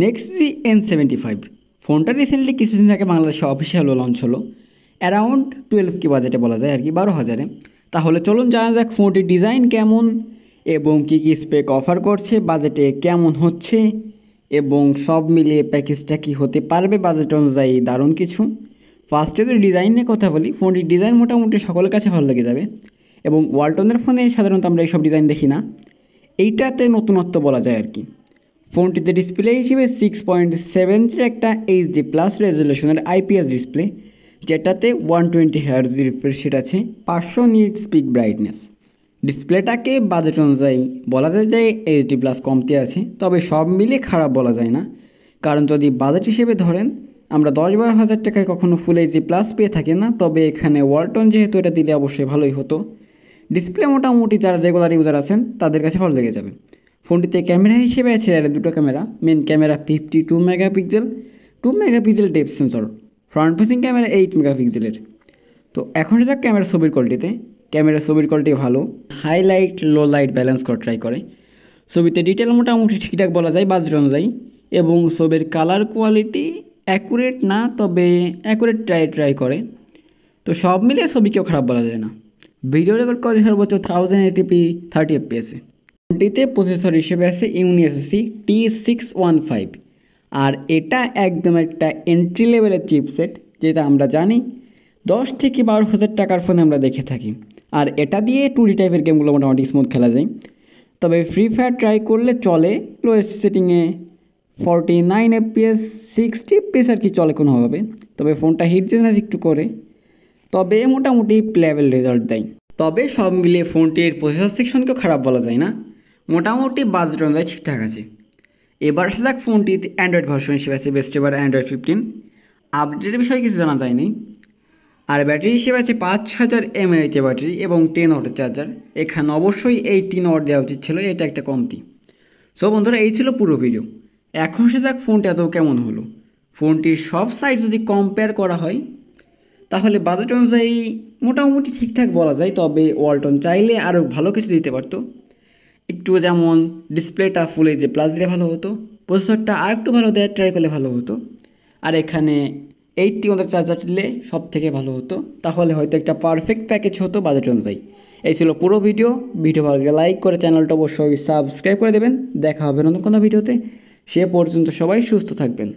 Next N75 ফোনটা recently কিছুদিন আগে বাংলাদেশে অফিসিয়াল লঞ্চ হলো অ্যারাউন্ড 12K বাজেটে বলা যায় আর কি 12,000-এ। তাহলে চলুন জানা যাক ফোনটির ডিজাইন কেমন এবং কী কী স্পেক অফার করছে, বাজেটে কেমন হচ্ছে এবং সব মিলিয়ে প্যাকেজটা কী হতে পারবে বাজেট অনুযায়ী দারুণ কিছু। ফার্স্টে যদি ডিজাইন নিয়ে কথা বলি, ফোনটির ডিজাইন মোটামুটি সকলের কাছে ভালো লেগে যাবে এবং ওয়ালটনের ফোনে সাধারণত আমরা এইসব ডিজাইন দেখি না, এইটাতে নতুনত্ব বলা যায় আর কি। ফোনটিতে ডিসপ্লে হিসেবে 6.7 একটা HD+ রেজলিউশনের IPS ডিসপ্লে, যেটাতে 120 Hz রিফ্রেশ রেট আছে, 500 নিটস পিক ব্রাইটনেস। ডিসপ্লেটাকে বাজেট অনুযায়ী বলা যায় যে HD+ কমতি আছে, তবে সব মিলে খারাপ বলা যায় না, কারণ যদি বাজেট হিসেবে ধরেন আমরা 10-12 হাজার টাকায় কখনো ফুল HD+ পেয়ে থাকি না, তবে এখানে ওয়ালটন যেহেতু এটা দিলে অবশ্যই ভালোই হতো। ডিসপ্লে মোটামুটি যারা রেগুলার ইউজার আছেন তাদের কাছে ভালো লেগে যাবে। ফোনটিতে ক্যামেরা হিসেবে আছে দুটো camera, main camera 52 megapixel, 2 megapixel depth sensor, front facing camera 8 মেগাপিক্সেলের। তো এখন যাক ক্যামেরা ছবির কোয়ালিটিতে, ক্যামেরা ছবির কোয়ালিটি ভালো, হাইলাইট লো লাইট ব্যালেন্স করে ট্রাই করে। ছবিতে ডিটেল মোটামুটি ঠিকঠাক বলা যায় বাজেট অনুযায়ী, এবং ছবির কালার কোয়ালিটি অ্যাকুরেট না, তবে অ্যাকুরেট ট্রাই করে। তো সব মিলিয়ে ছবি কেউ খারাপ বলা যায় না। ভিডিও রেকর্ড করে সর্বোচ্চ 1080p 30fps। ফোনটিতে প্রসেসর হিসেবে আছে ইউনিএসসি T615, আর এটা একদম একটা এন্ট্রি লেভেলের চিপসেট, যেটা আমরা জানি 10 থেকে 12 হাজার টাকার ফোনে আমরা দেখে থাকি। আর এটা দিয়ে 2D টাইপের গেমগুলো মোটামুটি স্মুথ খেলা যায়। তবে ফ্রি ফায়ার ট্রাই করলে চলে লোয়েস্ট সেটিংয়ে 49 fps, 60 fps আর কি চলে কোনোভাবে। তবে ফোনটা হিট জেনারেট একটু করে, তবে মোটামুটি প্লেবেল রেজাল্ট দেয়। তবে সব মিলিয়ে ফোনটির প্রসেসর সেকশনকেও খারাপ বলা যায় না, মোটামুটি বাজেট অনুযায়ী ঠিকঠাক আছে। এবার আসা যাক ফোনটিতে অ্যান্ড্রয়েড ভার্সন হিসেবে আছে বেস্ট এবার অ্যান্ড্রয়েড 15। আপডেটের বিষয়ে কিছু জানা যায়নি। আর ব্যাটারি হিসেবে আছে 5000 mAh ব্যাটারি এবং 10 ওয়াটের চার্জার। এখানে অবশ্যই 18 ওয়াট দেওয়া উচিত ছিল, এটা একটা কমতি। সো বন্ধুরা, এই ছিল পুরো ভিডিও। এখন আসা যাক ফোনটি এত কেমন হলো। ফোনটির সব সাইড যদি কম্পেয়ার করা হয় তাহলে বাজেট অনুযায়ী মোটামুটি ঠিকঠাক বলা যায়, তবে ওয়ালটন চাইলে আরও ভালো কিছু দিতে পারতো। একটু যেমন ডিসপ্লেটা ফুল HD+ দিলে ভালো হতো, প্রসেসরটা আর একটু ভালো দেওয়ার ট্রাই করলে ভালো হতো, আর এখানে 80 ওয়াটের চার্জার দিলে সব থেকে ভালো হতো। তাহলে হয়তো একটা পারফেক্ট প্যাকেজ হতো বাজেট অনুযায়ী। এই ছিল পুরো ভিডিও। ভিডিও ভালো লাগলে লাইক করে চ্যানেলটা অবশ্যই সাবস্ক্রাইব করে দেবেন। দেখা হবে নতুন কোনো ভিডিওতে। সে পর্যন্ত সবাই সুস্থ থাকবেন।